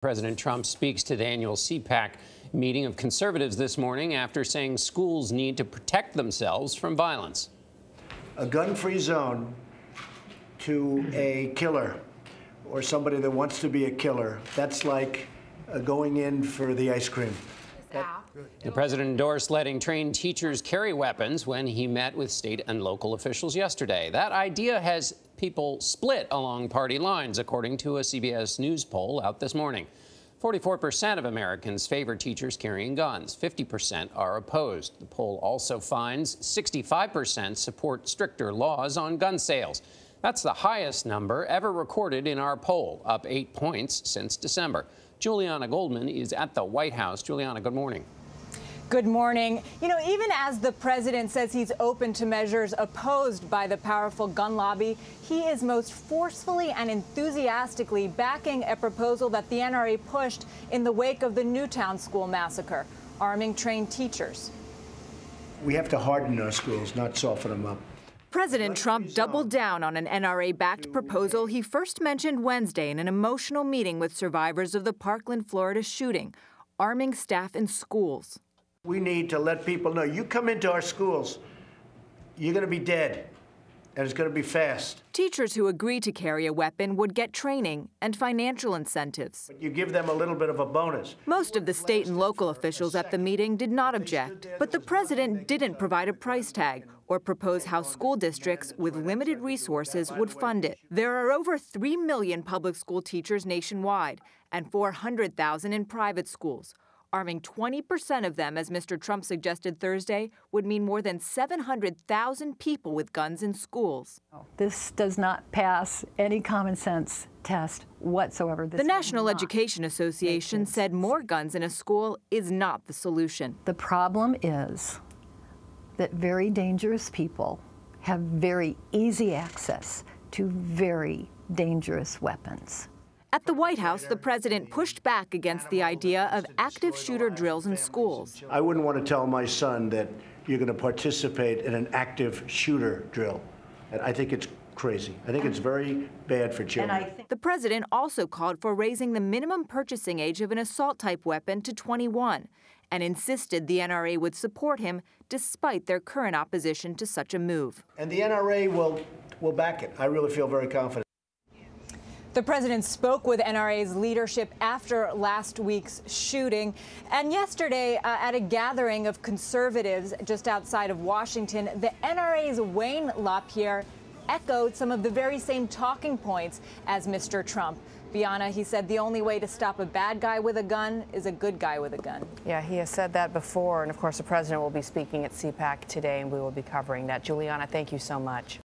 President Trump speaks to the annual CPAC meeting of conservatives this morning after saying schools need to protect themselves from violence. A gun-free zone to a killer or somebody that wants to be a killer, that's like going in for the ice cream. The president endorsed letting trained teachers carry weapons when he met with state and local officials yesterday. That idea has people split along party lines, according to a CBS News poll out this morning. 44% of Americans favor teachers carrying guns. 50% are opposed. The poll also finds 65% support stricter laws on gun sales. That's the highest number ever recorded in our poll, up 8 points since December. Julianna Goldman is at the White House. Julianna, good morning. Good morning. You know, even as the president says he's open to measures opposed by the powerful gun lobby, he is most forcefully and enthusiastically backing a proposal that the NRA pushed in the wake of the Newtown school massacre, arming trained teachers. We have to harden our schools, not soften them up. President Trump doubled down on an NRA-backed proposal he first mentioned Wednesday in an emotional meeting with survivors of the Parkland, Florida shooting, arming staff in schools. We need to let people know, you come into our schools, you're going to be dead, and it's going to be fast. Teachers who agree to carry a weapon would get training and financial incentives. But you give them a little bit of a bonus. Most of the state and local officials at the meeting did not object, but the president didn't provide a price tag or propose how school districts with limited resources would fund it. There are over 3 million public school teachers nationwide and 400,000 in private schools. Arming 20% of them, as Mr. Trump suggested Thursday, would mean more than 700,000 people with guns in schools. This does not pass any common sense test whatsoever. The National Education Association said more guns in a school is not the solution. The problem is that very dangerous people have very easy access to very dangerous weapons. At the White House, the president pushed back against the idea of active shooter drills in schools. I wouldn't want to tell my son that you're going to participate in an active shooter drill. And I think it's crazy. I think it's very bad for children. The president also called for raising the minimum purchasing age of an assault-type weapon to 21 and insisted the NRA would support him despite their current opposition to such a move. And the NRA will back it. I really feel very confident. The president spoke with NRA's leadership after last week's shooting. And yesterday, at a gathering of conservatives just outside of Washington, the NRA's Wayne LaPierre echoed some of the very same talking points as Mr. Trump. Bianna, he said the only way to stop a bad guy with a gun is a good guy with a gun. Yeah, he has said that before. And of course, the president will be speaking at CPAC today, and we will be covering that. Julianna, thank you so much.